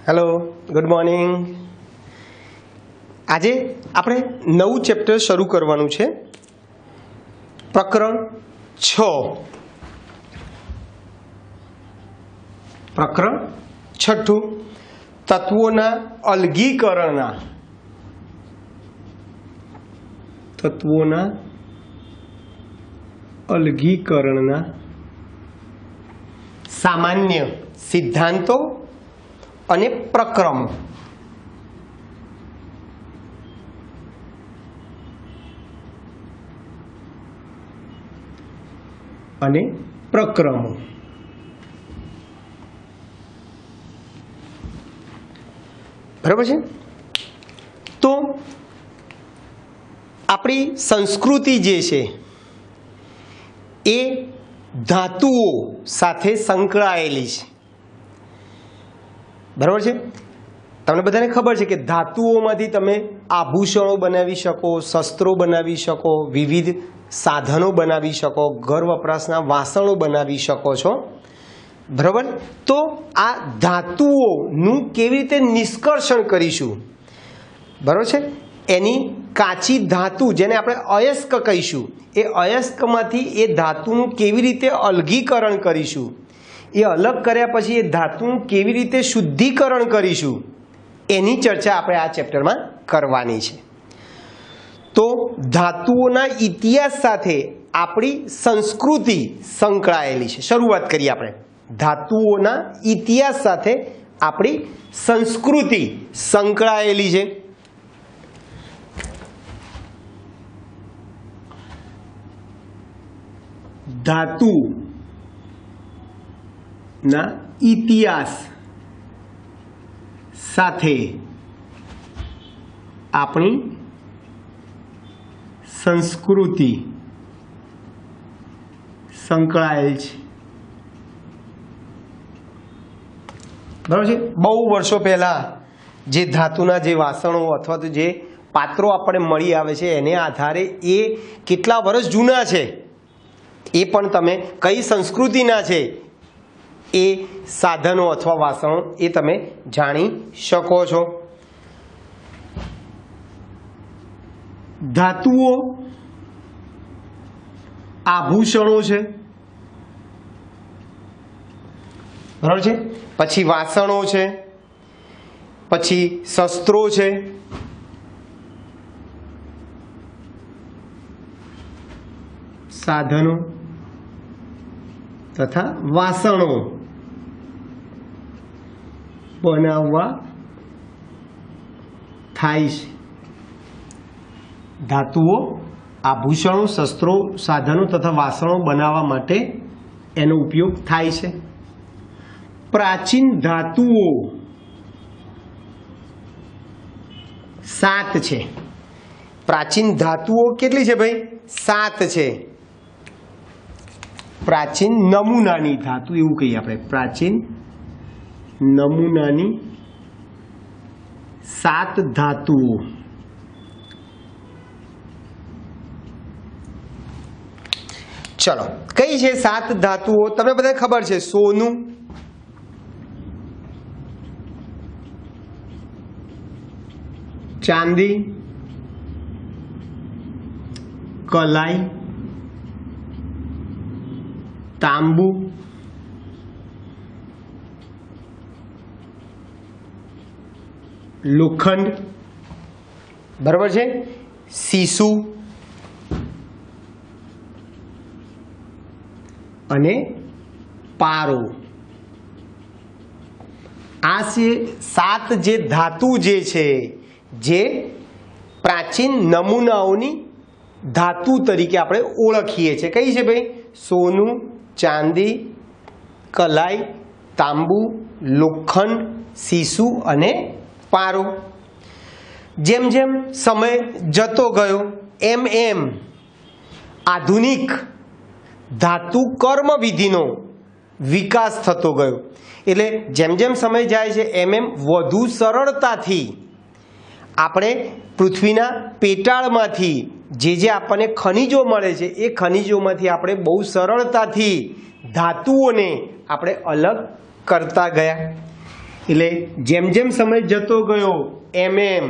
Hello, good morning. આજે આપણે નવું ચેપ્ટર શરૂ કરવાનું છે. પ્રકરણ 6. પ્રકરણ 6 તત્વોના અલગીકરણના સામાન્ય સિદ્ધાંતો અને પ્રક્રમો. બરાબર છે. તો આપણી સંસ્કૃતિ જે છે એ ધાતુઓ સાથે સંકળાયેલી છે. બરાબર છે. તમને બધાને ખબર છે કે ધાતુઓમાંથી તમે આભૂષણો બનાવી શકો, શસ્ત્રો બનાવી શકો, વિવિધ સાધનો બનાવી શકો, ઘર વપરાશના વાસણો બનાવી શકો છો. બરાબર. તો આ ધાતુઓનું કેવી રીતે નિષ્કર્ષણ કરીશું? બરાબર છે. એની કાચી ધાતુ જેને આપણે અયસ્ક કહીશું, એ અયસ્કમાંથી એ ધાતુનું કેવી રીતે અલગીકરણ કરીશું, એ અલગ કર્યા પછી એ ધાતુનું કેવી રીતે શુદ્ધિકરણ કરીશું, એની ચર્ચા આપણે આ ચેપ્ટરમાં કરવાની છે. તો ધાતુઓના ઇતિહાસ સાથે આપણી સંસ્કૃતિ સંકળાયેલી છે. શરૂઆત કરીએ આપણે. ધાતુઓના ઇતિહાસ સાથે આપણી સંસ્કૃતિ સંકળાયેલી છે. ધાતુના ઇતિહાસ સાથે આપણી સંસ્કૃતિ સંકળાયેલ છે. બરાબર છે. બહુ વર્ષો પહેલા જે ધાતુના જે વાસણો અથવા તો જે પાત્રો આપણને મળી આવે છે એને આધારે એ કેટલા વર્ષ જૂના છે એ પણ તમે કઈ સંસ્કૃતિના છે એ સાધનો અથવા વાસણો એ તમે જાણી શકો છો. ધાતુઓ આભૂષણો છે. બરાબર છે. પછી વાસણો છે, પછી શસ્ત્રો છે, સાધનો તથા વાસણો બનાવવા થાય છે. ધાતુઓ આભૂષણો, શસ્ત્રો, સાધનો તથા વાસણો બનાવવા માટે એનો ઉપયોગ થાય છે. પ્રાચીન ધાતુઓ 7 છે. પ્રાચીન ધાતુઓ કેટલી છે ભાઈ? 7 છે. પ્રાચીન નમૂનાની ધાતુ એવું કહીએ આપણે. પ્રાચીન નમૂનાની 7 ધાતુઓ. ચલો, કઈ છે 7 ધાતુઓ? તમને બધાને ખબર છે. સોનું, ચાંદી, કલાઈ, તાંબુ, લોખંડ, બરાબર છે, સીસુ અને પારો. આ છે 7 જે ધાતુ જે છે જે પ્રાચીન નમૂનાઓની ધાતુ તરીકે આપણે ઓળખીએ છીએ. કઈ છે ભાઈ? સોનું, ચાંદી, કલાઈ, તાંબુ, લોખંડ, સીસુ અને પારો. જેમ જેમ સમય જતો ગયો એમ એમ આધુનિક ધાતુ કર્મ વિધિનો વિકાસ થતો ગયો. એટલે જેમ જેમ સમય જાય છે એમ એમ વધુ સરળતાથી આપણે પૃથ્વીના પેટાળમાંથી જે આપણને ખનિજો મળે છે એ ખનિજોમાંથી આપણે બહુ સરળતાથી ધાતુઓને આપણે અલગ કરતા ગયા. એટલે જેમ જેમ સમય જતો ગયો એમ એમ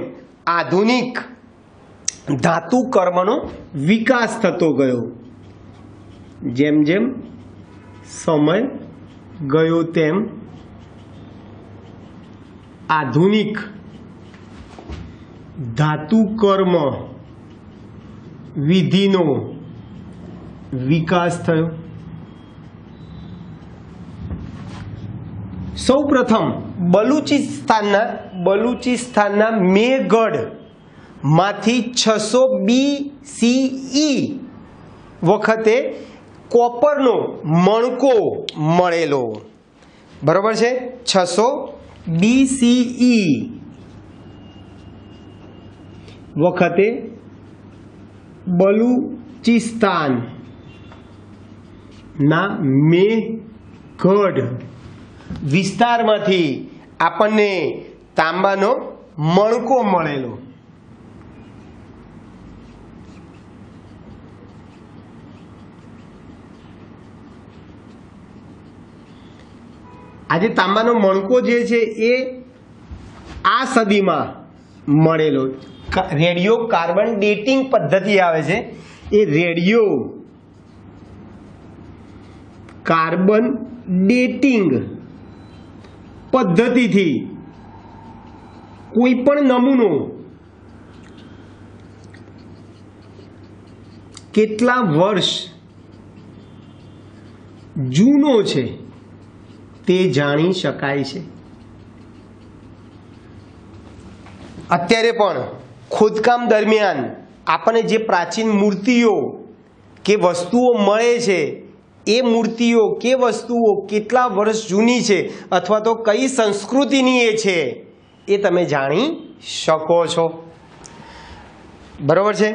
આધુનિક ધાતુ કર્મનો વિકાસ થતો ગયો. જેમ જેમ સમય ગયો તેમ આધુનિક ધાતુ કર્મ વિધિનો વિકાસ થયો. સૌપ્રથમ બલુચિસ્તાનના મેગઢ માંથી 600 BCE વખતે કોપરનો મણકો મળેલો. બરોબર છે? 600 BCE વખતે બલુચિસ્તાનના મેગઢ વિસ્તારમાંથી આપણને તાંબાનો મણકો મળેલો. આજે તાંબાનો મણકો જે છે એ આ સદીમાં મળેલો. રેડિયો કાર્બન ડેટિંગ પદ્ધતિ આવે છે. એ રેડિયો કાર્બન ડેટિંગ પદ્ધતિથી કોઈ પણ નમૂનો કેટલા વર્ષ જૂનો છે તે જાણી શકાય છે. અત્યારે પણ ખોદકામ દરમિયાન આપણને જે પ્રાચીન મૂર્તિઓ કે વસ્તુઓ મળે છે એ મૂર્તિઓ કે વસ્તુઓ કેટલા વર્ષ જૂની છે અથવા તો કઈ સંસ્કૃતિની એ છે એ તમે જાણી શકો છો. બરોબર છે?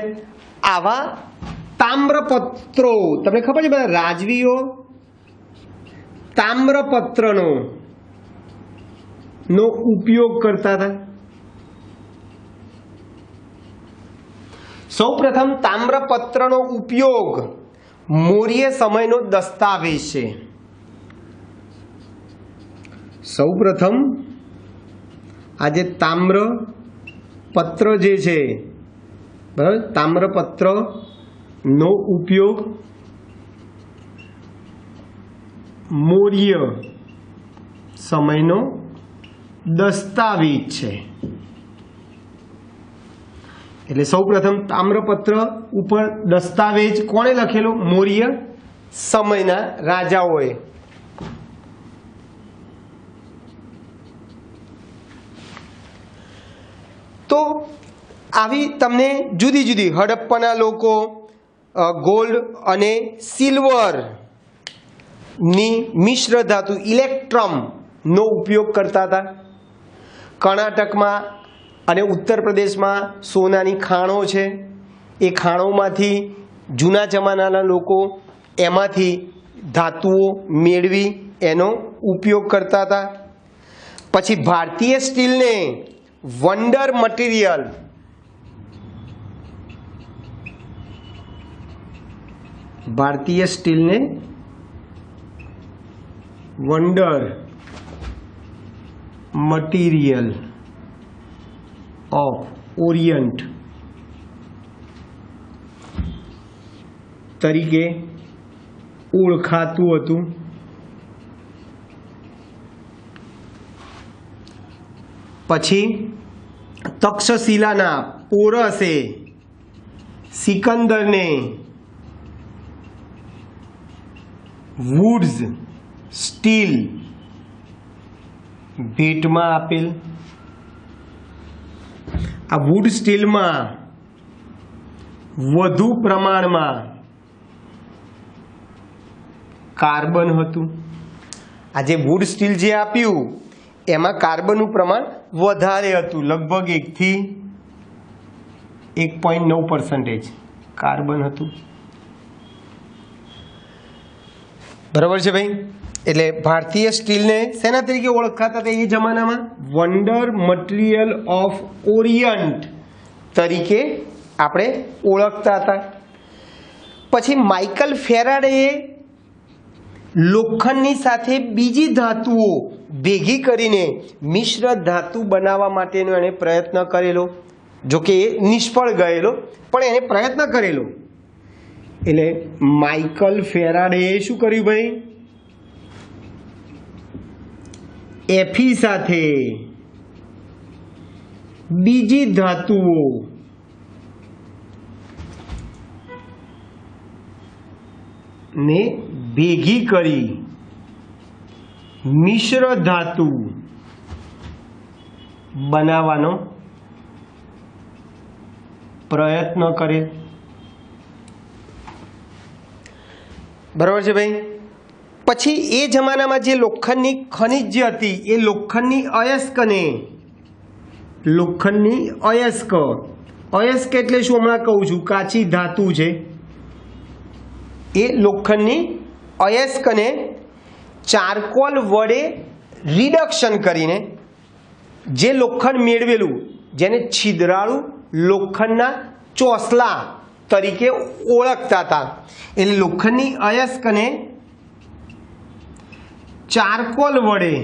આવા તામ્રપત્રો તમને ખબર છે બધા રાજવીઓ તામ્રપત્રનો ઉપયોગ કરતા હતા. સૌપ્રથમ તામ્રપત્રનો ઉપયોગ મૌર્ય સમયનો દસ્તાવેજ છે. સૌપ્રથમ આજે તામ્રપત્ર જે છે બરાબર, તામ્રપત્રનો ઉપયોગ મૌર્ય સમયનો દસ્તાવેજ છે. એટલે સૌપ્રથમ તામ્રપત્ર ઉપર દસ્તાવેજ કોણે લખેલો? મૌર્ય સમયના રાજાઓએ. તો આવી તમને જુદી જુદી હડપ્પાના લોકો ગોલ્ડ અને સિલ્વર ની મિશ્ર ધાતુ ઇલેક્ટ્રમનો ઉપયોગ કરતા હતા. કર્ણાટકમાં અને ઉત્તર પ્રદેશમાં સોનાની ખાણો છે. એ ખાણોમાંથી જૂના જમાનાના લોકો એમાંથી ધાતુઓ મેળવી એનો ઉપયોગ કરતા હતા. પછી ભારતીય સ્ટીલને વંડર મટીરિયલ ભારતીય સ્ટીલને વંડર મટીરિયલ ઓફ ઓરિયન્ટ તરીકે ઓળખાતું હતું. પછી તક્ષશિલાના પોરસે સિકંદરને વુડ્સ સ્ટીલ ભેટમાં આપેલ. આ વુડ સ્ટીલમાં વધુ પ્રમાણમાં કાર્બન હતું. આ જે વુડ સ્ટીલ જે આપ્યું એમાં કાર્બનનું પ્રમાણ વધારે હતું. લગભગ 1 થી 1.9% કાર્બન હતું. બરાબર છે ભાઈ? એટલે ભારતીય સ્ટીલને શેના તરીકે ઓળખાતા હતા એ જમાનામાં? વંડર મટીરિયલ ઓફ ઓરિયન્ટ તરીકે આપણે ઓળખતા હતા. પછી માઇકલ ફેરાડેએ લોખંડની સાથે બીજી ધાતુઓ ભેગી કરીને મિશ્ર ધાતુ બનાવવા માટેનો એણે પ્રયત્ન કરેલો, જો કે એ નિષ્ફળ ગયેલો, પણ એને પ્રયત્ન કરેલો. એટલે માઇકલ ફેરાડેએ શું કર્યું ભાઈ? એફી સાથે બીજી ધાતુઓ ને ભેગી કરી મિશ્ર ધાતુ બનાવવાનો પ્રયત્ન કરે. બરાબર છે ભાઈ? પછી એ જમાનામાં જે લોખંડની ખનિજ જે હતી એ લોખંડની અયસ્ક એટલે શું હમણાં કહું છું, કાચી ધાતુ છે. એ લોખંડની અયસ્કને ચારકોલ વડે રિડક્શન કરીને જે લોખંડ મેળવેલું, જેને છિદ્રાળુ લોખંડના ચોસલા તરીકે ઓળખતા હતા, એટલે લોખંડની અયસ્કને ચારકોલ વડે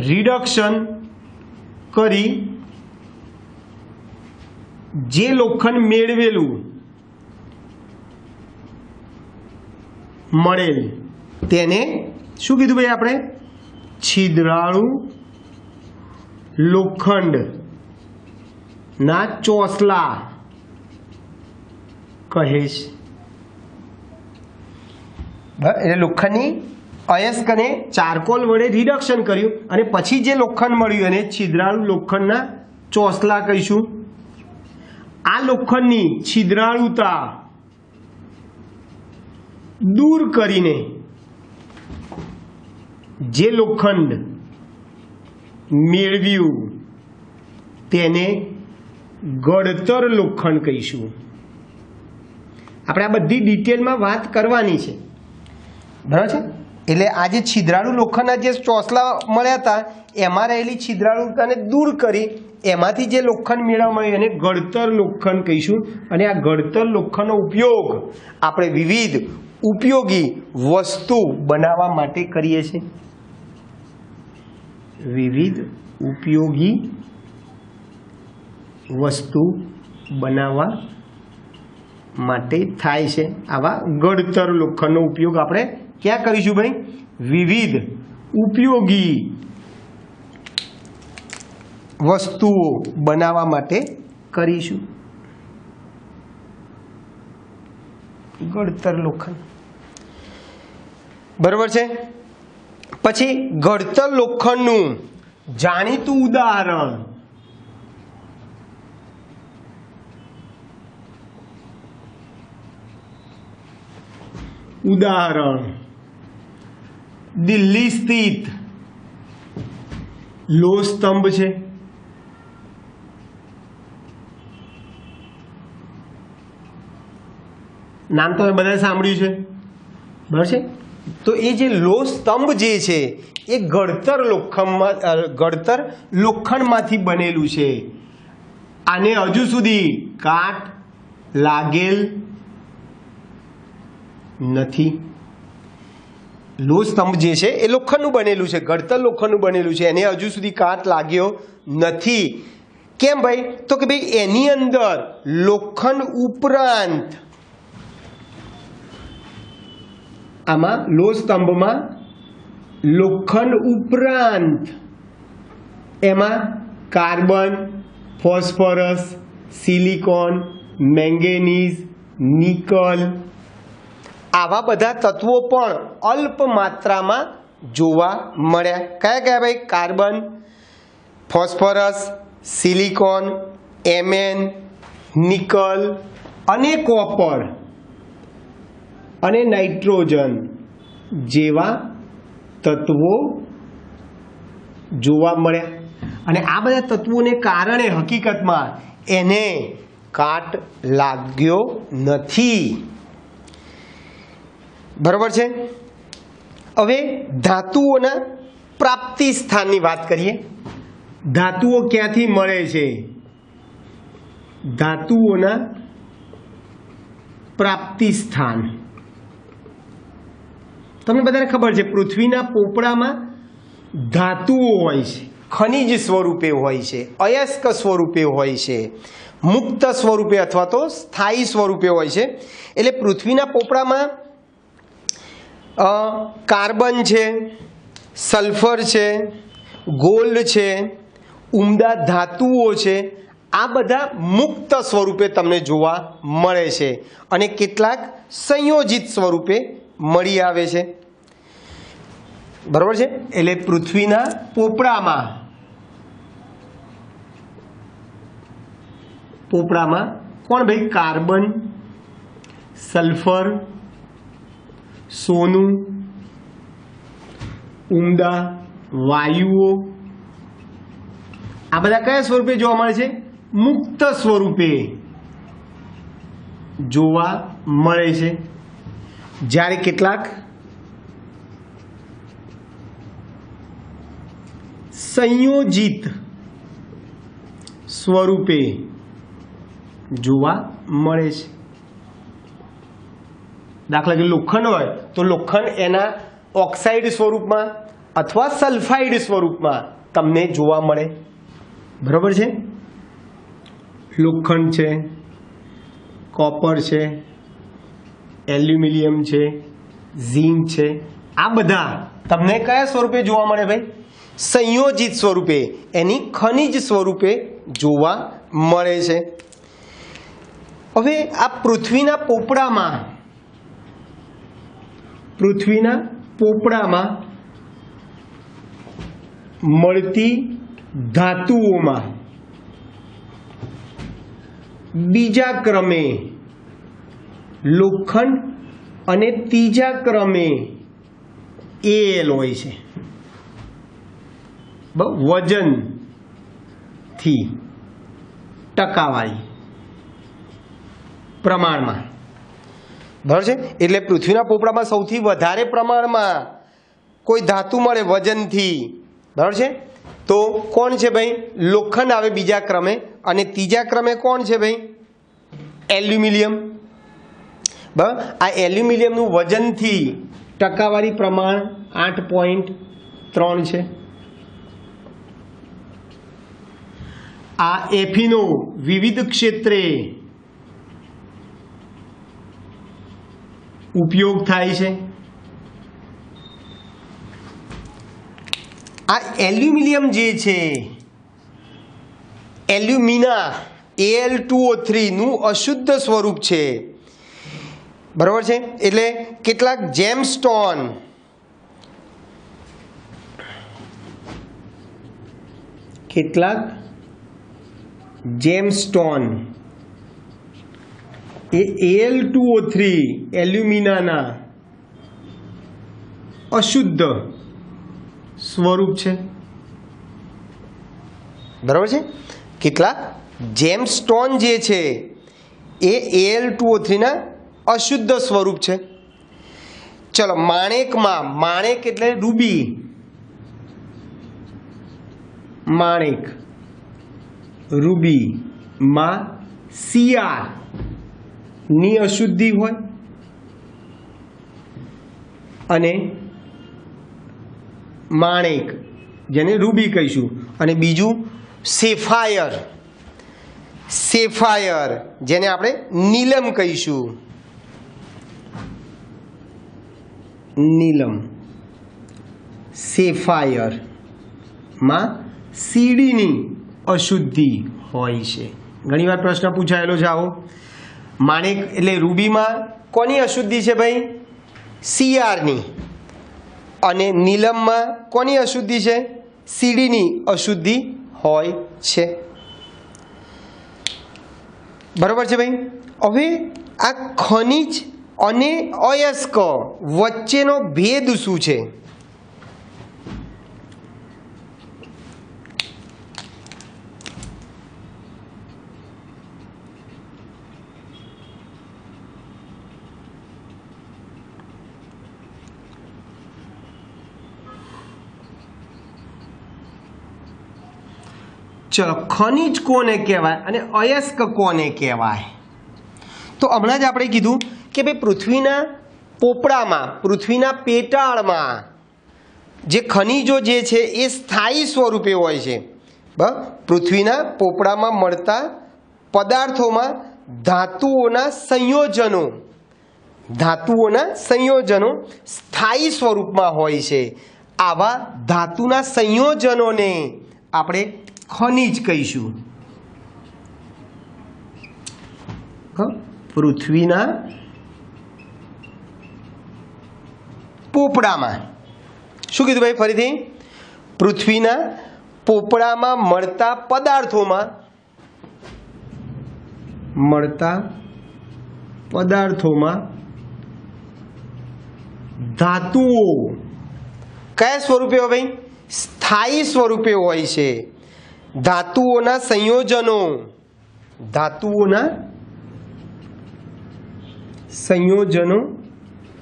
રિડક્શન કરી જે લોખંડ મેળવેલું મળેલ તેને શું કીધું ભાઈ આપણે? છિદ્રાળુ લોખંડના ચોસલા કહે છે. એટલે લોખંડની અયસ્કને ચારકોલ વડે રિડક્શન કર્યું અને પછી જે લોખંડ મળ્યું એને છિદ્રાળુ લોખંડના ચોસલા કહીશું. આ લોખંડની છિદ્રાળુતા દૂર કરીને જે લોખંડ મેળવ્યું તેને ગળતર લોખંડ કહીશું. આપણે આ બધી ડિટેલમાં વાત કરવાની છે, બરાબર છે? એટલે આ જે છિદ્રાળુ લોખંડના જે ચોસલા મળ્યા હતા એમાં રહેલી છિદ્રાળુતાને દૂર કરી એમાંથી જે લોખંડ મેળવવા મળ્યું એને ગળતર લોખંડ કહીશું. અને આ ગળતર લોખંડનો ઉપયોગ આપણે વિવિધ ઉપયોગી વસ્તુ બનાવવા માટે કરીએ છીએ. વિવિધ ઉપયોગી વસ્તુ બનાવવા માટે થાય છે. આવા ગળતર લોખંડનો ઉપયોગ આપણે ક્યાં કરીશું ભાઈ? વિવિધ ઉપયોગી વસ્તુઓ બનાવવા માટે કરીશું. ગળતર લોખંડ, બરાબર છે? પછી ગળતર લોખંડનું જાણીતું ઉદાહરણ દિલ્હી સ્થિત લોહ સ્તંભ છે. નામ તો બધા સાંભળ્યું છે, બરાબર છે? તો એ જે લોહ સ્તંભ જે છે એ ગળતર લોખંડમાંથી બનેલું છે. આને હજુ સુધી કાટ લાગેલ નથી. લોહ સ્તંભ જે છે એ લોખંડનું બનેલું છે, ગળતર લોખંડનું બનેલું છે, એને હજુ સુધી કાટ લાગ્યો નથી. કેમ ભાઈ? તો કે ભાઈ એની અંદર લોખંડ ઉપરાંત, આમાં લોહ સ્તંભમાં લોખંડ ઉપરાંત એમાં carbon, phosphorus, silicon, manganese, nickel આવા બધા તત્વો પણ અલ્પ માત્રામાં જોવા મળ્યા. કયા કયા ભાઈ? Carbon, phosphorus, silicon, MN, nickel અને કોપર અને નાઇટ્રોજન જેવા તત્વો જોવા મળ્યા. અને આ બધા તત્વોને કારણે હકીકતમાં એને કાટ લાગ્યો નથી. બરાબર છે? હવે ધાતુઓના પ્રાપ્તિ સ્થાનની વાત કરીએ. ધાતુઓ ક્યાંથી મળે છે? ધાતુઓના પ્રાપ્તિ સ્થાન તમને બધાને ખબર છે પૃથ્વીના પોપડામાં ધાતુઓ હોય છે, ખનિજ સ્વરૂપે હોય છે, અયસ્ક સ્વરૂપે હોય છે, મુક્ત સ્વરૂપે અથવા તો સ્થાયી સ્વરૂપે હોય છે. એટલે પૃથ્વીના પોપડામાં કાર્બન છે, સલ્ફર છે, ગોલ્ડ છે, ઉમદા ધાતુઓ છે, આ બધા મુક્ત સ્વરૂપે તમને જોવા મળે છે અને કેટલાક સંયોજિત સ્વરૂપે મળી આવે છે. બરાબર છે. એટલે પૃથ્વીના પોપડામાં કોણ ભાઈ? કાર્બન, સલ્ફર, સોનું, ઉમદા વાયુઓ, આ બધા કયા સ્વરૂપે જોવા મળે છે? મુક્ત સ્વરૂપે જોવા મળે છે. જ્યારે કેટલાક સંયોજિત સ્વરૂપે જોવા મળે છે. દાખલા કે લોખંડ હોય તો લોખંડ એના ઓક્સાઇડ સ્વરૂપમાં અથવા સલ્ફાઇડ સ્વરૂપમાં તમને જોવા મળે. બરાબર છે. લોખંડ છે, કોપર છે, એલ્યુમિનિયમ છે, ઝીંક છે, આ બધા તમને કયા સ્વરૂપે જોવા મળે ભાઈ? સંયોજિત સ્વરૂપે, એની ખનિજ સ્વરૂપે જોવા મળે છે. હવે આ પૃથ્વીના પોપડામાં મળતી ધાતુઓમાં બીજા ક્રમે લોખંડ અને ત્રીજા ક્રમે Al હોય છે. વજનથી ટકાવારી પ્રમાણમાં. બરાબર છે. એટલે પૃથ્વીના પોપડામાં સૌથી વધારે પ્રમાણમાં કોઈ ધાતુ મળે વજનથી. બરાબર છે. તો કોણ છે ભાઈ? લોખંડ આવે બીજા ક્રમે અને ત્રીજા ક્રમે કોણ છે ભાઈ? એલ્યુમિનિયમ. બરાબર. આ એલ્યુમિનિયમનું વજનથી ટકાવારી પ્રમાણ 8.3 છે. આ એફીનો વિવિધ ક્ષેત્રે ઉપયોગ થાય છે. આ એલ્યુમિનિયમ જે છે, એલ્યુમિના Al2O3 નું અશુદ્ધ સ્વરૂપ છે. બરાબર છે. એટલે કેટલાક જેમસ્ટોન એ Al2O3 એલ્યુમિનાના અશુદ્ધ સ્વરૂપ છે. બરાબર છે. કેટલાક જેમસ્ટોન જે છે એ Al2O3 ના અશુદ્ધ સ્વરૂપ છે. ચલો માણેક એટલે રૂબી. રૂબીમાં Cr ની અશુદ્ધિ હોય અને માણેક જેને રૂબી કહીશું, અને બીજું સેફાયર જેને આપણે નીલમ કહીશું. સેફાયરમાં સીડીની અશુદ્ધિ હોય છે. ઘણીવાર પ્રશ્ન પૂછાયેલો છે આવો. માણેક એટલે રૂબીમાં કોની અશુદ્ધિ છે ભાઈ? Crની. અને નીલમમાં કોની અશુદ્ધિ છે? સીડીની અશુદ્ધિ હોય છે. બરાબર છે ભાઈ. હવે આ ખનિજ અને અયસ્ક વચ્ચેનો ભેદ શું છે? ચલો, ખનિજ કોને કહેવાય અને અયસ્ક કોને કહેવાય? તો હમણાં જ આપણે કીધું કે ભાઈ પૃથ્વીના પોપડામાં પૃથ્વીના પેટાળમાં જે ખનિજો જે છે એ સ્થાયી સ્વરૂપે હોય છે. પૃથ્વીના પોપડામાં મળતા પદાર્થોમાં ધાતુઓના સંયોજનો સ્થાયી સ્વરૂપમાં હોય છે. આવા ધાતુના સંયોજનોને આપણે ખનિજ કહીશું. પૃથ્વીના પોપડામાં શું કીધું ભાઈ ફરીથી? પૃથ્વીના પોપડામાં મળતા પદાર્થોમાં ધાતુઓ કયા સ્વરૂપે હોય ભાઈ? સ્થાયી સ્વરૂપે હોય છે. ધાતુઓના સંયોજનો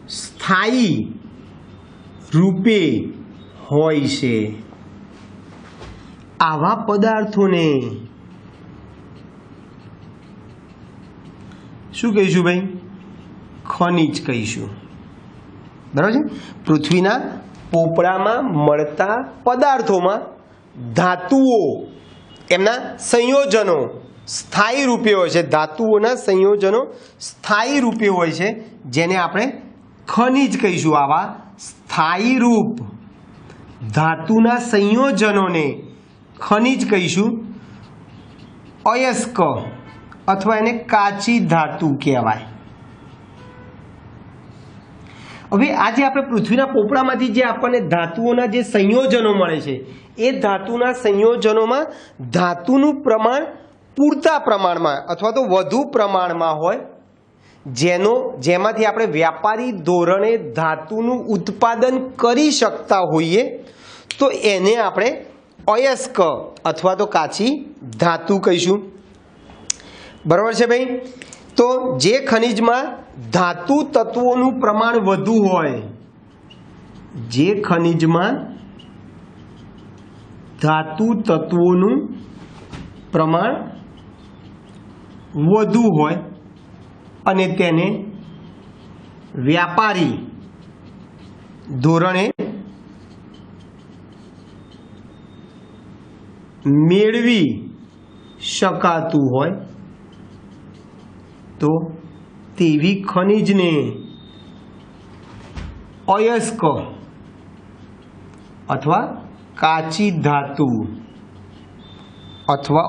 સ્થાયી રૂપે હોય છે. આવા પદાર્થોને શું કહીશું ભાઈ? ખનિજ કહીશું. બરાબર છે. પૃથ્વીના પોપડામાં મળતા પદાર્થોમાં ધાતુઓ એમના સંયોજનો સ્થાયી રૂપે હોય છે. ધાતુઓના સંયોજનો સ્થાયી રૂપે હોય છે, જેને આપણે ખનિજ કહીશું. આવા સ્થાયી રૂપ ધાતુના સંયોજનોને ખનિજ કહીશું. અયસ્ક અથવા એને કાચી ધાતુ કહેવાય. હવે આજે આપણે પૃથ્વીના પોપડામાંથી જે આપણને ધાતુઓના જે સંયોજનો મળે છે, એ ધાતુના સંયોજનોમાં ધાતુનું પ્રમાણ પૂરતા પ્રમાણમાં અથવા તો વધુ પ્રમાણમાં હોય, જેમાંથી આપણે વ્યાપારી ધોરણે ધાતુનું ઉત્પાદન કરી શકતા હોઈએ, તો એને આપણે અયસ્ક અથવા તો કાચી ધાતુ કહીશું. બરાબર છે ભાઈ? તો જે ખનિજમાં ધાતુ તત્વોનું પ્રમાણ વધુ હોય, અને તેને વ્યાપારી ધોરણે મેળવી શકાતું હોય, તો તેવી ખનિજને અયસ્ક અથવા કાચી ધાતુ અથવા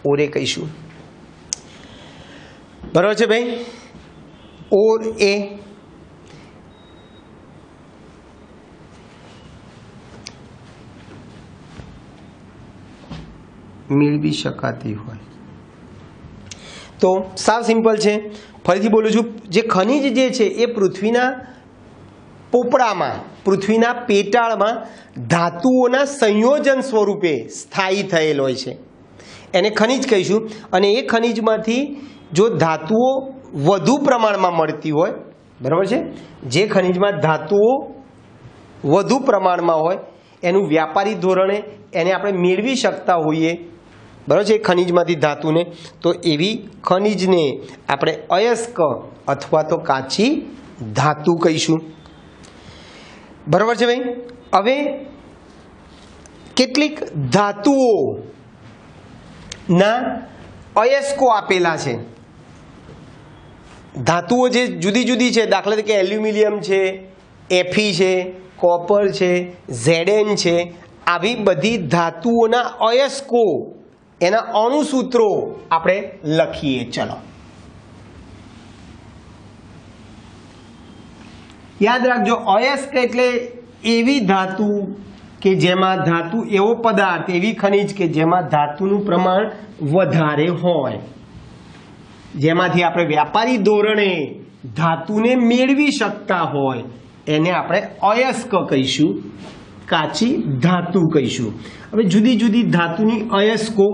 ઓરે કહીશું. બરાબર છે ભાઈ? મેળવી શકાતી હોય. તો સાવ સિમ્પલ છે. ફરીથી બોલું છું, જે ખનિજ જે છે એ પૃથ્વીના પોપડામાં પૃથ્વીના પેટાળમાં ધાતુઓના સંયોજન સ્વરૂપે સ્થાયી થયેલ હોય છે, એને ખનિજ કહીશું. અને એ ખનિજમાંથી જો ધાતુઓ વધુ પ્રમાણમાં મળતી હોય, બરાબર છે, જે ખનિજમાં ધાતુઓ વધુ પ્રમાણમાં હોય એનું વ્યાપારી ધોરણે એને આપણે મેળવી શકતા હોઈએ, બરાબર છે, ખનિજમાંથી ધાતુને, તો એવી ખનિજને આપણે અયસ્ક અથવા તો કાચી ધાતુ કહીશું. બરાબર છે ભાઈ? હવે કેટલીક ધાતુઓના અયસ્કો આપેલા છે. ધાતુઓ જે જુદી જુદી છે, દાખલા તરીકે એલ્યુમિનિયમ છે, Fe છે, કોપર છે, Zn છે, આવી બધી ધાતુઓના અયસ્કો, એના અણુસૂત્રો આપણે લખીએ. ચલો યાદ રાખજો, અયસ્ક એટલે એવી ધાતુ કે જેમાં ધાતુ, એવો પદાર્થ, એવી ખનિજ કે જેમાં ધાતુનું પ્રમાણ વધારે હોય, જેમાંથી આપણે વ્યાપારી ધોરણે ધાતુને મેળવી શકતા હોય, એને આપણે અયસ્ક કહીશું, કાચી ધાતુ કહીશું. હવે જુદી જુદી ધાતુની અયસ્કો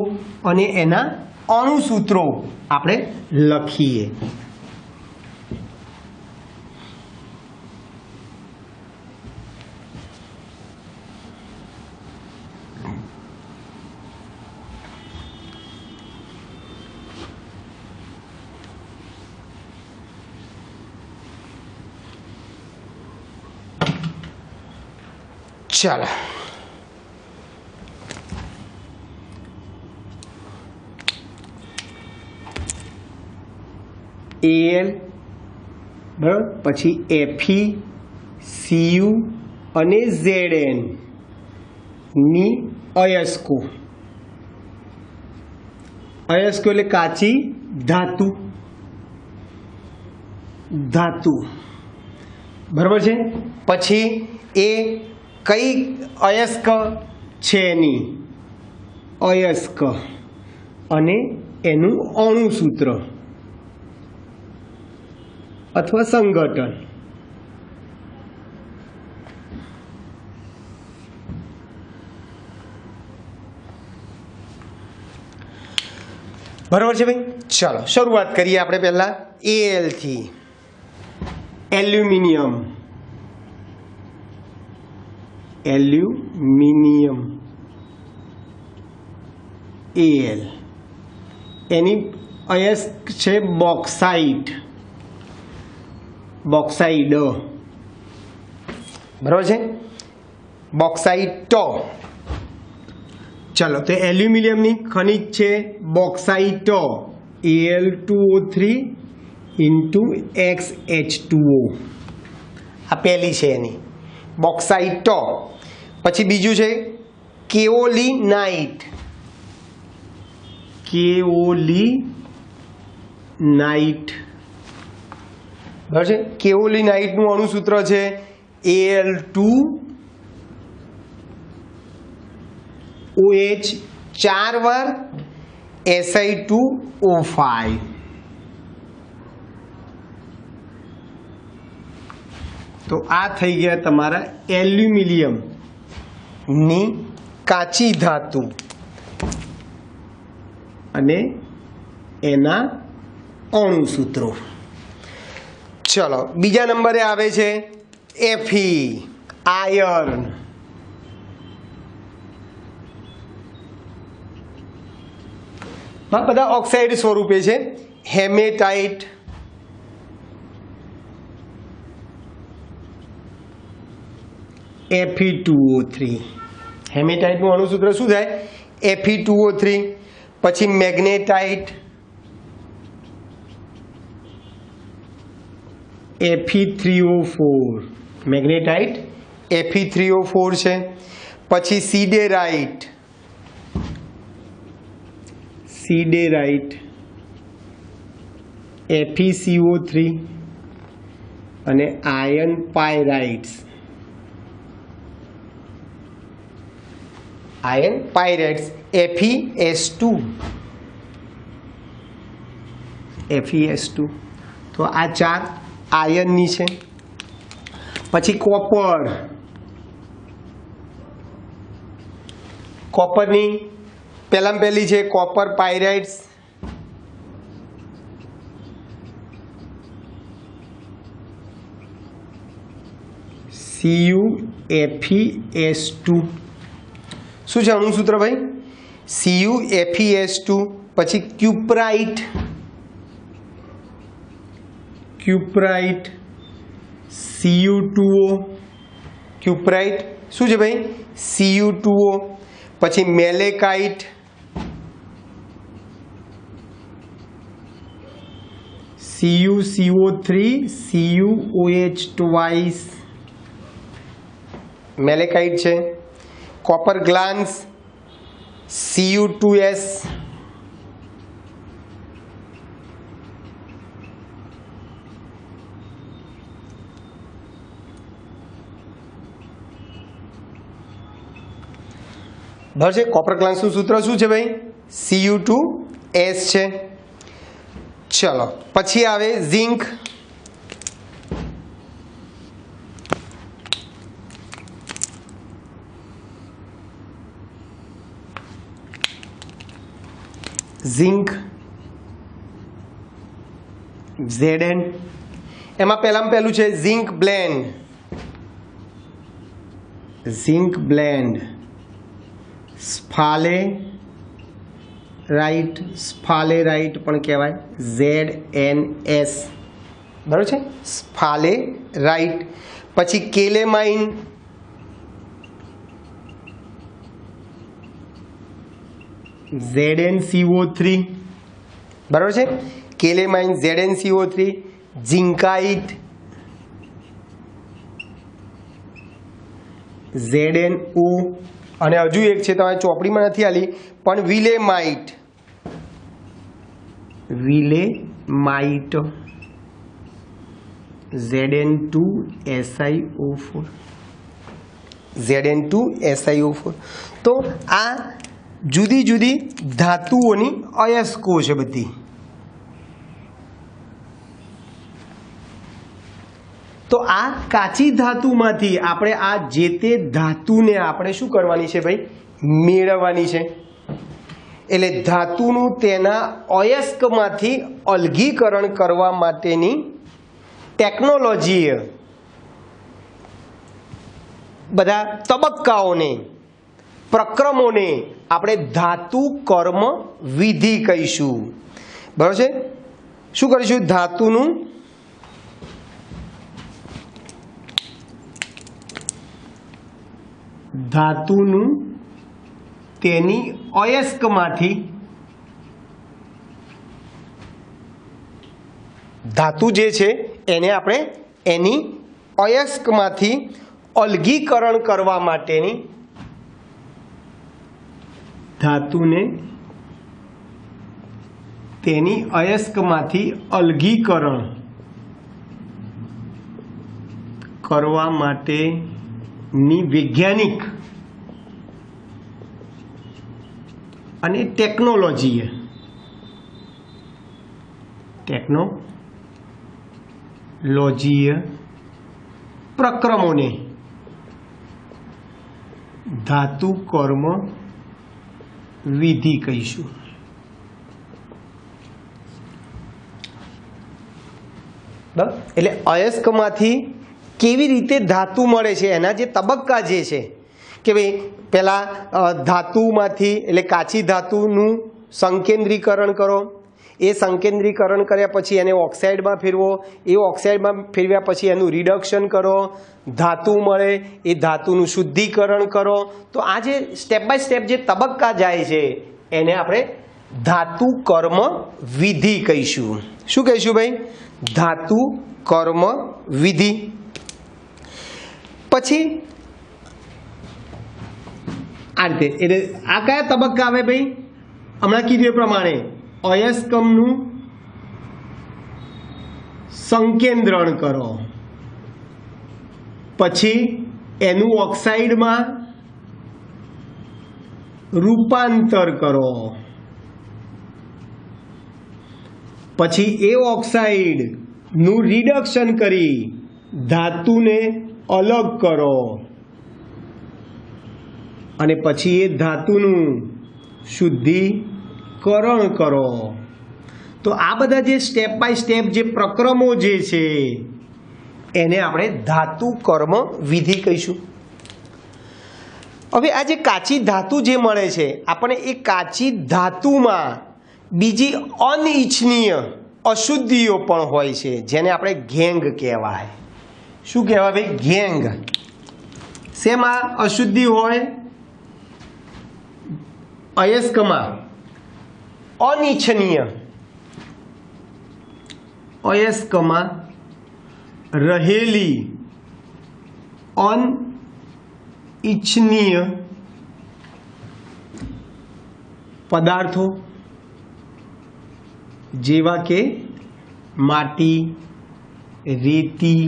અને એના અણુસૂત્રો આપણે લખીએ. ચાલો Al બરાબર, પછી Fe, Cu અને Zn ની અયસ્કો એટલે કાચી ધાતુ બરાબર છે. પછી એ કઈ અયસ્ક છે એની અયસ્ક અને એનું અણુસૂત્ર અથવા સંગઠન. બરાબર છે ભાઈ. ચાલો શરૂઆત કરીએ આપણે પહેલા Al થી. Aluminium Al. એની અયસ્ક છે બોક્સાઇટ બરાબર છે, બોક્સાઇટ. ચાલો તો એલ્યુમિનિયમની ખનિજ છે બોક્સાઇટ, Al2O3 × XH2O. આ પહેલી છે એની બોક્સાઇટ. પછી બીજું છે કેઓલિનાઇટ. બરાબર છે. કેઓલિનાઇટનું અણુસૂત્ર છે Al2OH 4 વાર Si2O5. તો આ થઈ ગયા તમારા એલ્યુમિનિયમની કાચી ધાતુ અને એના અણુસૂત્રો. ચલો બીજા નંબરે આવે છે Fe, આયર્ન. બધા ઓક્સાઇડ સ્વરૂપે છે. હેમેટાઇટ, Fe2O3. હેમેટાઇટનું અણુસૂત્ર શું થાય? Fe2O3. પછી મેગ્નેટાઇટ, Fe3O4. મેગ્નેટાઇટ Fe3O4 છે. પછી સિડેરાઇટ FeCO3 અને આયર્ન પાયરાઇટ્સ FeS2. તો આ ચાર આયર્નની છે. પછી કોપરની પહેલી છે કોપર પાયરાઇટ્સ. CuFeS2. શું છે અણુસૂત્ર ભાઈ? CuFeS2. પછી ક્યુપ્રાઇટ Cu2O. ક્યુપ્રાઇટ શું છે ભાઈ? Cu2O. પછી મેલેકાઇટ CuCO3 CuOH twice. મેલેકાઇટ છે. Copper Glance Cu2S. બરાબર છે. કોપર ગ્લાન્સનું સૂત્ર શું છે ભાઈ? Cu2S છે. ચલો પછી આવે ઝિંક. Zn. એમાં પહેલું છે ઝિંક બ્લેન્ડ. સ્ફાલેરાઇટ પણ કહેવાય, ZNS. બરાબર છે, સ્ફાલેરાઇટ. પછી કેલેમાઇન ZnCO3 બરાબર છે, કેલેમાઇન ZnCO3, ઝિંકાઇટ ZnO, અને હજુ એક છે તમારે ચોપડીમાં નથી આલી પણ વિલેમાઇટ Zn2SiO4 તો આ જુદી જુદી ધાતુઓની અયસ્કો છે બધી. તો આ કાચી ધાતુમાંથી આપણે આ જે તે ધાતુને આપણે શું કરવાની છે ભાઈ, મેળવવાની છે. એટલે ધાતુનું તેના અયસ્કમાંથી અલગીકરણ કરવા માટેની ટેકનોલોજી, બધા તબક્કાઓને, પ્રક્રમોને આપણે ધાતુ કર્મ વિધિ કહીશું. બરાબર છે. શું કરીશું? ધાતુનું તેની અયસ્કમાંથી, ધાતુ જે છે એને આપણે એની અયસ્કમાંથી અલગીકરણ કરવા માટેની, ધાતુને તેની અયસ્કમાંથી અલગીકરણ કરવા માટેની વૈજ્ઞાનિક અને ટેકનોલોજીએ પ્રક્રમોને ધાતુ કર્મ વિધિ કહીશું. બરાબર. એટલે અયસ્કમાંથી કેવી રીતે ધાતુ મળે છે એના જે તબક્કા જે છે કે ભાઈ પહેલાં ધાતુમાંથી એટલે કાચી ધાતુનું સંકેન્દ્રીકરણ કરો, એ સંકેન્દ્રીકરણ કર્યા પછી એને ઓક્સાઇડમાં ફેરવો, એ ઓક્સાઇડમાં ફેરવ્યા પછી એનું રિડક્શન કરો, ધાતુ મળે, એ ધાતુનું શુદ્ધિકરણ કરો. તો આ જે સ્ટેપ બાય સ્ટેપ જે તબક્કા જાય છે એને આપણે ધાતુ કર્મ વિધિ કહીશું. શું કહીશું ભાઈ? ધાતુ કર્મ વિધિ. પછી આ રીતે, એટલે આ કયા તબક્કા આવે ભાઈ? હમણાં કીધું એ પ્રમાણે અયસ્કમનું સંકેન્દ્રણ કરો, પછી એનું ઓક્સાઇડમાં રૂપાંતર કરો, પછી એ ઓક્સાઇડનું રિડક્શન કરી ધાતુને અલગ કરો, અને પછી એ ધાતુનું શુદ્ધિકરણ કરો. તો આ બધા જે સ્ટેપ બાય સ્ટેપ જે પ્રક્રમો જે છે એને આપણે ધાતુ કર્મ વિધિ કહીશું. હવે આ જે કાચી ધાતુ જે મળે છે આપણે, એ કાચી ધાતુમાં બીજી અનિચ્છનીય અશુદ્ધિઓ પણ હોય છે જેને આપણે ગેંગ કહેવાય. શું કહેવાય ભાઈ? ગેંગ. શેમાં અશુદ્ધિ હોય? અયસ્કમાં અનિચ્છનીય, અયસ્કમાં રહેલી અનિચ્છનીય પદાર્થો જેવા કે માટી, રેતી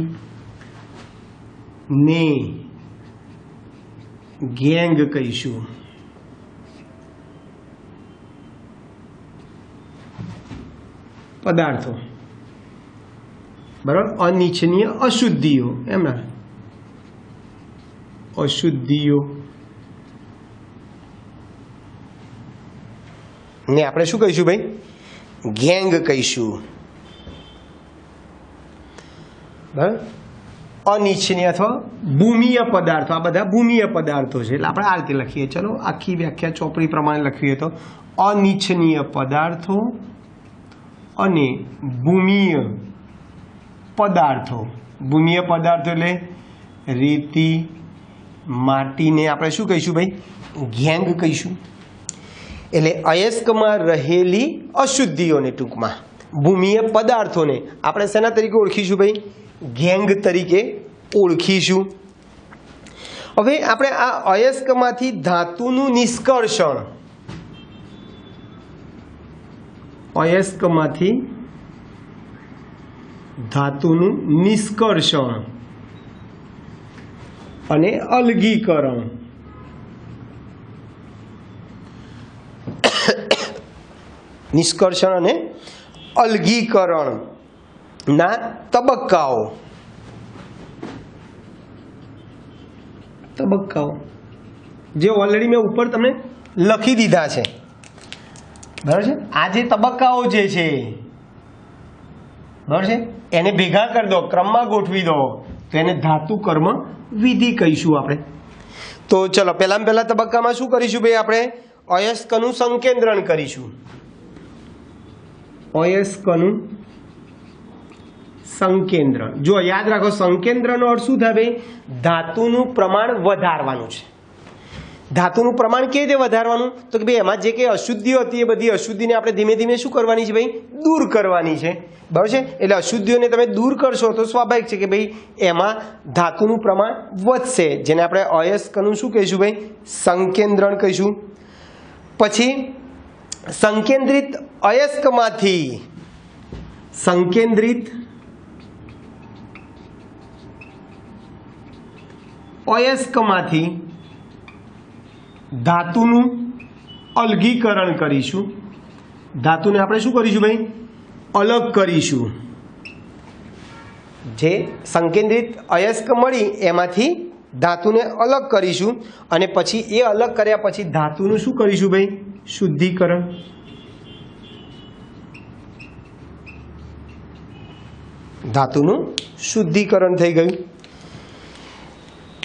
ને ગેંગ કહીશું. પદાર્થો, બરાબર, અનિચ્છનીય અશુદ્ધિઓ, એમ ને, અશુદ્ધિઓ ને આપણે શું કહીશું ભાઈ? ગેંગ કહીશું. બરાબર. અનિચ્છનીય અથવા ભૂમિય પદાર્થો, આ બધા ભૂમિય પદાર્થો છે. એટલે આપણે આ રીતે લખીએ. ચલો આખી વ્યાખ્યા ચોપડી પ્રમાણે લખીએ તો અનિચ્છનીય પદાર્થો અને ભૂમિય પદાર્થો. ભૂમિય પદાર્થો એટલે રેતી, માટીને આપણે શું કહીશું ભાઈ? ગેંગ કહીશું. એટલે અયસ્કમાં રહેલી અશુદ્ધિઓને, ટૂંકમાં ભૂમિય પદાર્થોને આપણે શેના તરીકે ઓળખીશું ભાઈ? ગેંગ તરીકે ઓળખીશું. હવે આપણે આ અયસ્કમાંથી ધાતુનું નિષ્કર્ષણ, અયસ્કમાંથી ધાતુનું નિષ્કર્ષણ અને અલગીકરણ, નિષ્કર્ષણ અને અલગીકરણના તબક્કાઓ જે ઓલરેડી મેં ઉપર તમને લખી દીધા છે. બરાબર છે? આ જે તબક્કાઓ જે છે, બરાબર છે, એને ભેગા કરી દો, ક્રમમાં ગોઠવી દો, તો એને ધાતુ કર્મ વિધિ કહીશું આપણે. તો ચલો પહેલા તબક્કામાં શું કરીશું ભાઈ? આપણે અયસ્કનું સંકેન્દ્રણ કરીશું. અયસ્કનું સંકેન્દ્રણ. જો યાદ રાખો, સંકેન્દ્રનો અર્થ શું થાય ભાઈ? ધાતુનું પ્રમાણ વધારવાનું છે. ધાતુનું પ્રમાણ કેવી રીતે વધારવાનું? તો કે ભાઈ એમાં જે કંઈ અશુદ્ધિઓ હતી એ બધી અશુદ્ધિને આપણે ધીમે ધીમે શું કરવાની છે ભાઈ? દૂર કરવાની છે. બરાબર છે? એટલે અશુદ્ધિઓને તમે દૂર કરશો તો સ્વાભાવિક છે કે ભાઈ એમાં ધાતુનું પ્રમાણ વધશે, જેને આપણે અયસ્કનું શું કહીશું ભાઈ? સંકેન્દ્રણ કહીશું. પછી સંકેન્દ્રિત અયસ્કમાંથી, સંકેન્દ્રિત અયસ્કમાંથી ધાતુનું અલગીકરણ કરીશું. ધાતુને આપણે શું કરીશું ભાઈ? અલગ કરીશું. જે સંકેન્દ્રિત અયસ્ક મળી એમાંથી ધાતુને અલગ કરીશું અને પછી એ અલગ કર્યા પછી ધાતુનું શું કરીશું ભાઈ? શુદ્ધિકરણ. ધાતુનું શુદ્ધિકરણ થઈ ગયું.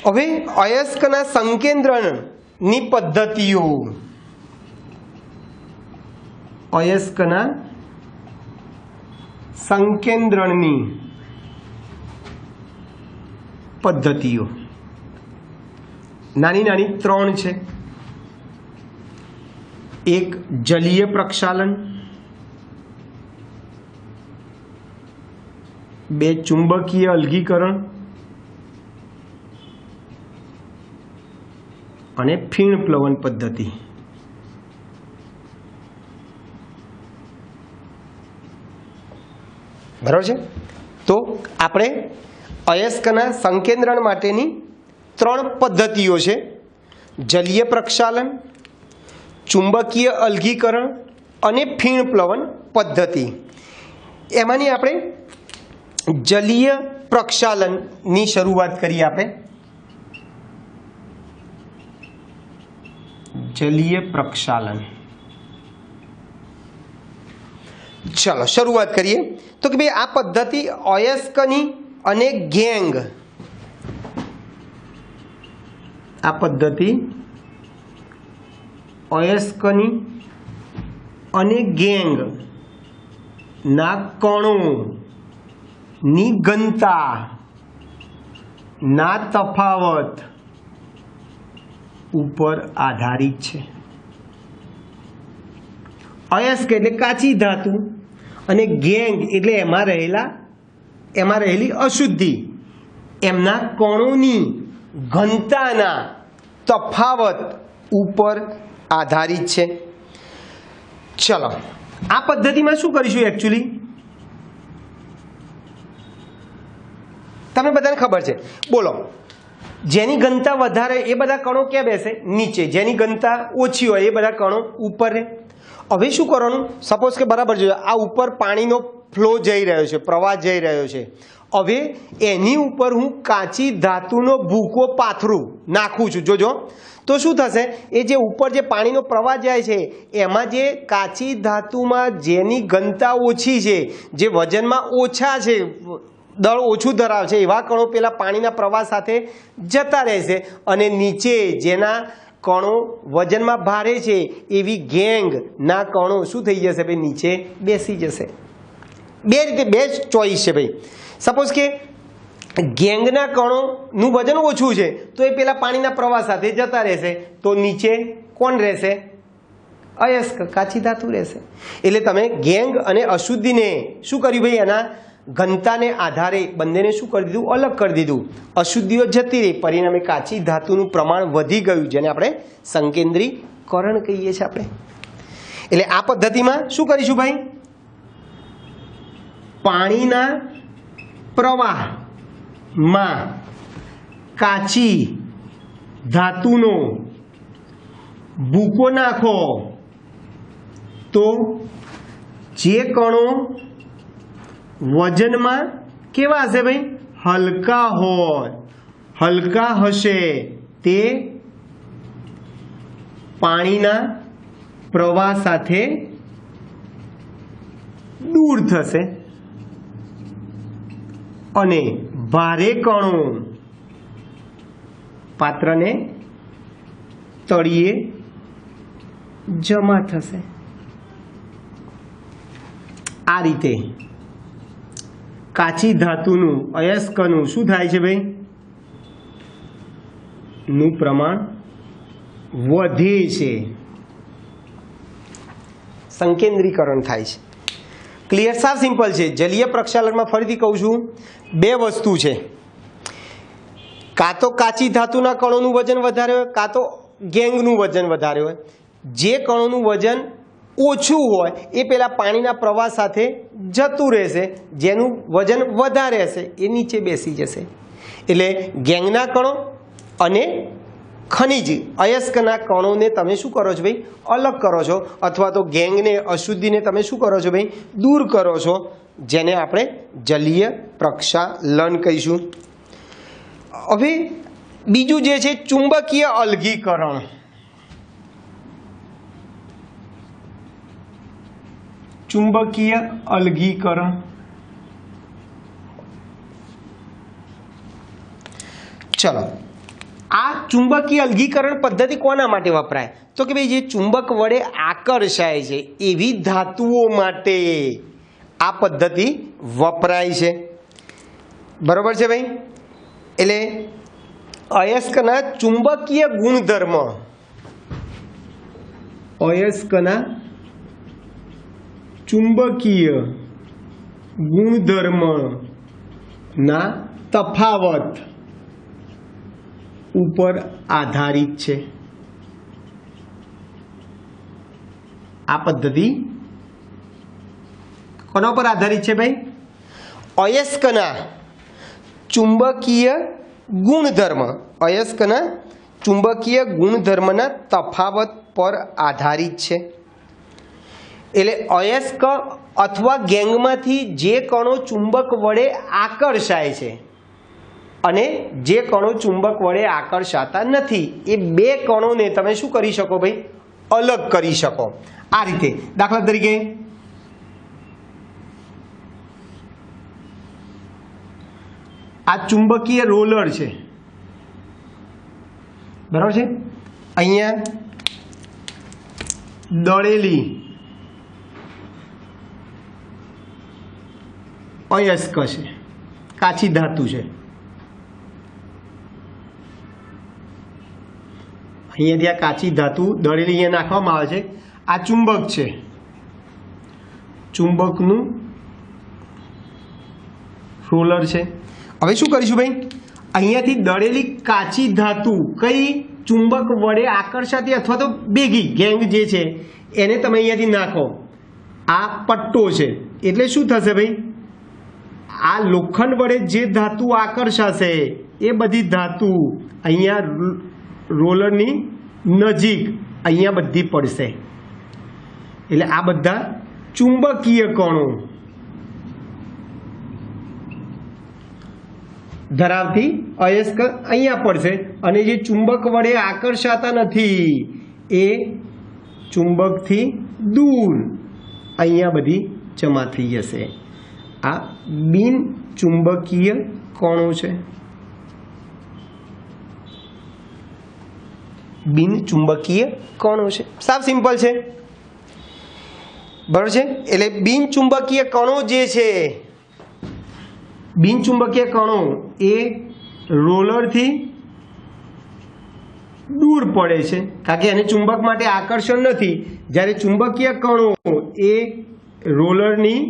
હવે અયસ્કના સંકેન્દ્રણની પદ્ધતિઓ, અયસ્કના સંકેન્દ્રણની પદ્ધતિઓ નાની નાની 3 છે. એક જલીય પ્રક્ષાલન, 2 ચુંબકીય અલગીકરણ અને ફીણ પ્લવન પદ્ધતિ. બરાબર છે? તો આપણે અયસ્કના સંકેન્દ્રણ માટેની 3 પદ્ધતિઓ છે: જલીય પ્રક્ષાલન, ચુંબકીય અલગીકરણ અને ફીણ પ્લવન પદ્ધતિ. એમાંની આપણે જલીય પ્રક્ષાલનની શરૂઆત કરીએ. આપણે જલીય પ્રક્ષાલન, ચલો શરૂઆત કરીએ. તો કે ભાઈ આ પદ્ધતિ અયસ્કની અને ગેંગ, આ પદ્ધતિ અયસ્કની અને ગેંગ ના કણોની ઘનતા ના તફાવત ઉપર આધારિત છે. અયસ્ક એટલે કાચી ધાતુ અને ગેંગ એટલે એમાં રહેલી અશુદ્ધિ, એમના કણોની ઘનતાના તફાવત ઉપર આધારિત છે. ચલો આ પદ્ધતિમાં શું કરીશું? એકચ્યુઅલી તમને બધાને ખબર છે, બોલો, જેની ઘનતા વધારે એ બધા કણો ક્યાં બેસે? નીચે. જેની ઘનતા ઓછી હોય એ બધા કણો ઉપર રહે. હવે શું કરવાનું? સપોઝ કે બરાબર જોઈએ, આ ઉપર પાણીનો ફ્લો જઈ રહ્યો છે, પ્રવાહ જઈ રહ્યો છે. હવે એની ઉપર હું કાચી ધાતુનો ભૂકો પાથરું નાખું છું. જોજો તો શું થશે? એ જે ઉપર જે પાણીનો પ્રવાહ જાય છે એમાં જે કાચી ધાતુમાં જેની ઘનતા ઓછી છે, જે વજનમાં ઓછા છે, દળ ઓછું ધરાવે છે, એવા કણો પેલા પાણીના પ્રવાહ સાથે જતા રહેશે અને નીચે જેના કણો વજનમાં ભારે છે એવી ગેંગના કણો શું થઈ જશે ભાઈ? નીચે બેસી જશે. બે રીતે, 2 ચોઈસ છે ભાઈ. સપોઝ કે ગેંગના કણોનું વજન ઓછું છે તો એ પેલા પાણીના પ્રવાહ સાથે જતા રહેશે, તો નીચે કોણ રહેશે? અયસ્ક, કાચી ધાતુ રહેશે. એટલે તમે ગેંગ અને અશુદ્ધિને શું કર્યું ભાઈ, એના ઘનતાને આધારે બંનેને શું કરી દીધું, અલગ કરી દીધું. અશુદ્ધિઓ જતી રહી, પરિણામે કાચી ધાતુનું પ્રમાણ વધી ગયું, જેને આપણે સંકેન્દ્રીકરણ કહીએ છીએ આપણે. એટલે આ પદ્ધતિમાં શું કરીશું ભાઈ, પાણીના પ્રવાહમાં કાચી ધાતુનો ભૂકો નાખો તો જે કણો વજનમાં કેવા હશે ભાઈ, હલકા હોય, હલકા હશે તે પાણીના પ્રવાહ સાથે દૂર થશે અને ભારે કણો પાત્રને તળિયે જમા થશે. આ રીતે કાચી ધાતુનું અયસ્કનું શું થાય છે ભાઈ, નું પ્રમાણ વધે છે, સંકેન્દ્રીકરણ થાય છે. ક્લિયર, સાવ સિમ્પલ છે. જલીય પ્રક્ષાલનમાં ફરીથી કહું છું, બે વસ્તુ છે, કાં તો કાચી ધાતુના કણોનું વજન વધારે હોય, કાં તો ગેંગનું વજન વધારે હોય. જે કણોનું વજન ઓછું હોય એ પેલા પાણીના પ્રવાહ સાથે જતું રહેશે, જેનું વજન વધારે હશે એ નીચે બેસી જશે. એટલે ગેંગના કણો અને ખનિજ અયસ્કના કણોને તમે શું કરો છો ભાઈ, અલગ કરો છો, અથવા તો ગેંગને અશુદ્ધિને તમે શું કરો છો ભાઈ, દૂર કરો છો, જેને આપણે જલીય પ્રક્ષાલન કહીશું. હવે બીજું જે છે ચુંબકીય અલગીકરણ. ચુંબકીય અલગીકરણ ચલો, આ ચુંબકીય અલગીકરણ પદ્ધતિ કોના માટે વપરાય, તો કે ભાઈ જે ચુંબક વડે આકર્ષાય છે એવી ધાતુઓ માટે આ પદ્ધતિ વપરાય છે. બરોબર છે ભાઈ. એટલે અયસ્કના ચુંબકીય ગુણધર્મ, અયસ્કના ચુંબકીય ગુણધર્મના તફાવત ઉપર આધારિત છે. આ પદ્ધતિ કોના પર આધારિત છે ભાઈ, અયસ્કના ચુંબકીય ગુણધર્મ, અયસ્કના ચુંબકીય ગુણધર્મના તફાવત પર આધારિત છે. એટલે અયસ્ક અથવા ગેંગમાંથી જે કણો ચુંબક વડે આકર્ષાય છે અને જે કણો ચુંબક વડે આકર્ષાતા નથી, એ બે કણોને તમે શું કરી શકો ભાઈ, અલગ કરી શકો. આ રીતે દાખલા તરીકે આ ચુંબકીય રોલર છે, બરાબર છે. અહીંયા દળેલી અયસ્ક છે, કાચી ધાતુ છે. અહીંયાથી આ કાચી ધાતુ દળેલી અહીંયા નાખવામાં આવે છે. આ ચુંબક છે, ચુંબકનું રોલર છે. હવે શું કરીશું ભાઈ, અહીંયાથી દળેલી કાચી ધાતુ કઈ ચુંબક વડે આકર્ષાતી અથવા તો ભેગી ગેંગ જે છે એને તમે અહીંયાથી નાખો. આ પટ્ટો છે એટલે શું થશે ભાઈ, આ લોખંડ વડે જે ધાતુ આકર્ષાશે એ બધી ધાતુ અહીંયા રોલરની નજીક અહીંયા બધી પડશે. એટલે આ બધા ચુંબકીય કણો ધરાવતી અયસ્ક અહીંયા પડશે અને જે ચુંબક વડે આકર્ષાતા નથી એ ચુંબકથી દૂર અહીંયા બધી જમા થઈ જશે. આ બિન ચુંબકીય કણો છે, બિન ચુંબકીય કણો છે. સાવ સિમ્પલ છે, બરાબર છે. એટલે બિન ચુંબકીય કણો જે છે, બિન ચુંબકીય કણો એ રોલરથી દૂર પડે છે, કારણ કે એને ચુંબક માટે આકર્ષણ નથી. જ્યારે ચુંબકીય કણો એ રોલરની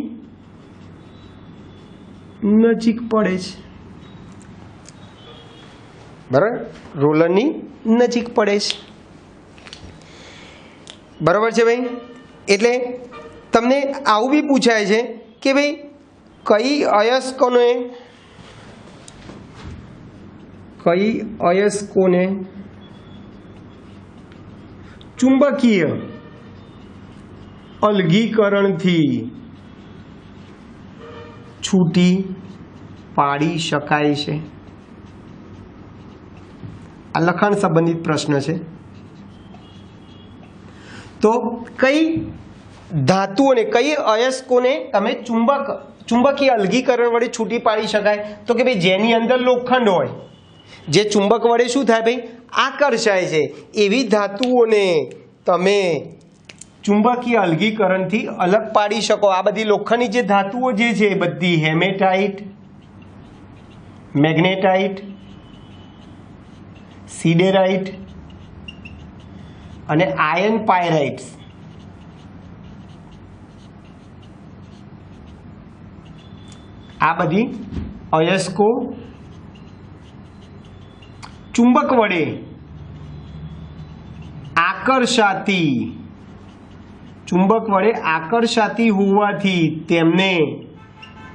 નજીક પડે છે, બરાબર, રોલરની નજીક પડે છે. બરાબર છે ભાઈ. એટલે તમને આવું બી પૂછાય છે કે ભાઈ કઈ અયસ્કોને ચુંબકીય અલગીકરણથી છૂટી પાડી શકાય છે. આ લખાણ સંબંધિત પ્રશ્ન છે. તો કઈ ધાતુઓને, કઈ અયસ્કોને તમે ચુંબકીય અલગીકરણ વડે છૂટી પાડી શકાય? તો કે ભાઈ જેની અંદર લોખંડ હોય, જે ચુંબક વડે શું થાય ભાઈ, આકર્ષાય છે, એવી ધાતુઓને તમે ચુંબકીય અલગીકરણથી અલગ પાડી શકો. આ બધી લોખંડની જે ધાતુઓ જે છે બધી હેમેટાઇટ, મેગ્નેટાઇટ, સિડેરાઇટ અને આયર્ન પાયરાઇટ્સ, આ બધી અયસ્કો ચુંબક વડે આકર્ષાતી હોવાથી તેમને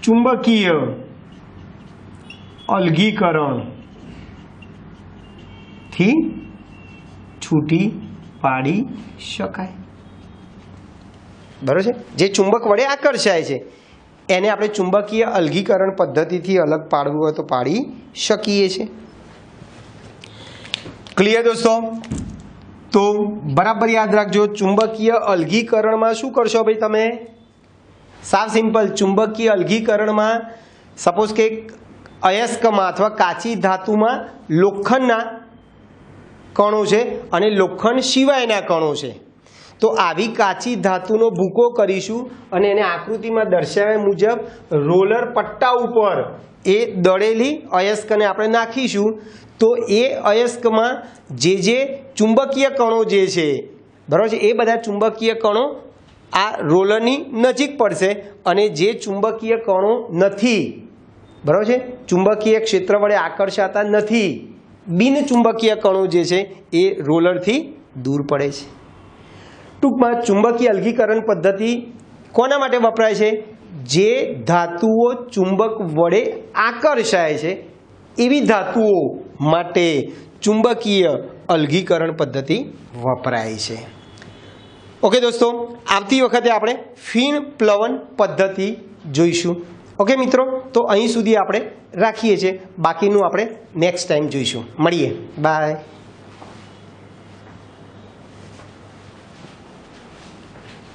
ચુંબકીય અલગીકરણથી છૂટી પાડી શકાય. બરાબર છે. જે ચુંબક વડે આકર્ષાય છે એને આપણે ચુંબકીય અલગીકરણ પદ્ધતિથી અલગ પાડવું હોય તો પાડી શકીએ છીએ. ક્લિયર દોસ્તો? તો બરાબર યાદ રાખજો, ચુંબકીય અલગીકરણમાં શું કરશો ભાઈ તમે? સાવ સિમ્પલ. ચુંબકીય અલગીકરણમાં સપોઝ કે અયસ્કમાં અથવા કાચી ધાતુમાં લોખંડના કણો છે અને લોખંડ સિવાયના કણો છે. તો આવી કાચી ધાતુનો ભૂકો કરીશું અને એને આકૃતિમાં દર્શાવ્યા મુજબ રોલર પટ્ટા ઉપર એ દળેલી અયસ્કને આપણે નાખીશું. તો એ અયસ્કમાં જે ચુંબકીય કણો જે છે, બરાબર છે, એ બધા ચુંબકીય કણો આ રોલરની નજીક પડશે અને જે ચુંબકીય કણો નથી, બરાબર છે, ચુંબકીય ક્ષેત્ર વડે આકર્ષાતા નથી, બિનચુંબકીય કણો જે છે એ રોલરથી દૂર પડે છે. ટૂંકમાં ચુંબકીય અલગીકરણ પદ્ધતિ કોના માટે વપરાય છે? જે ધાતુઓ ચુંબક વડે આકર્ષાય છે એવી ધાતુઓ માટે ચુંબકીય અલગીકરણ પદ્ધતિ વપરાય છે. ઓકે દોસ્તો, આવતી વખતે આપણે ફીણ પ્લવન પદ્ધતિ જોઈશું. ઓકે મિત્રો, તો અહીં સુધી આપણે રાખીએ છીએ, બાકીનું આપણે નેક્સ્ટ ટાઈમ જોઈશું. મળીએ, બાય.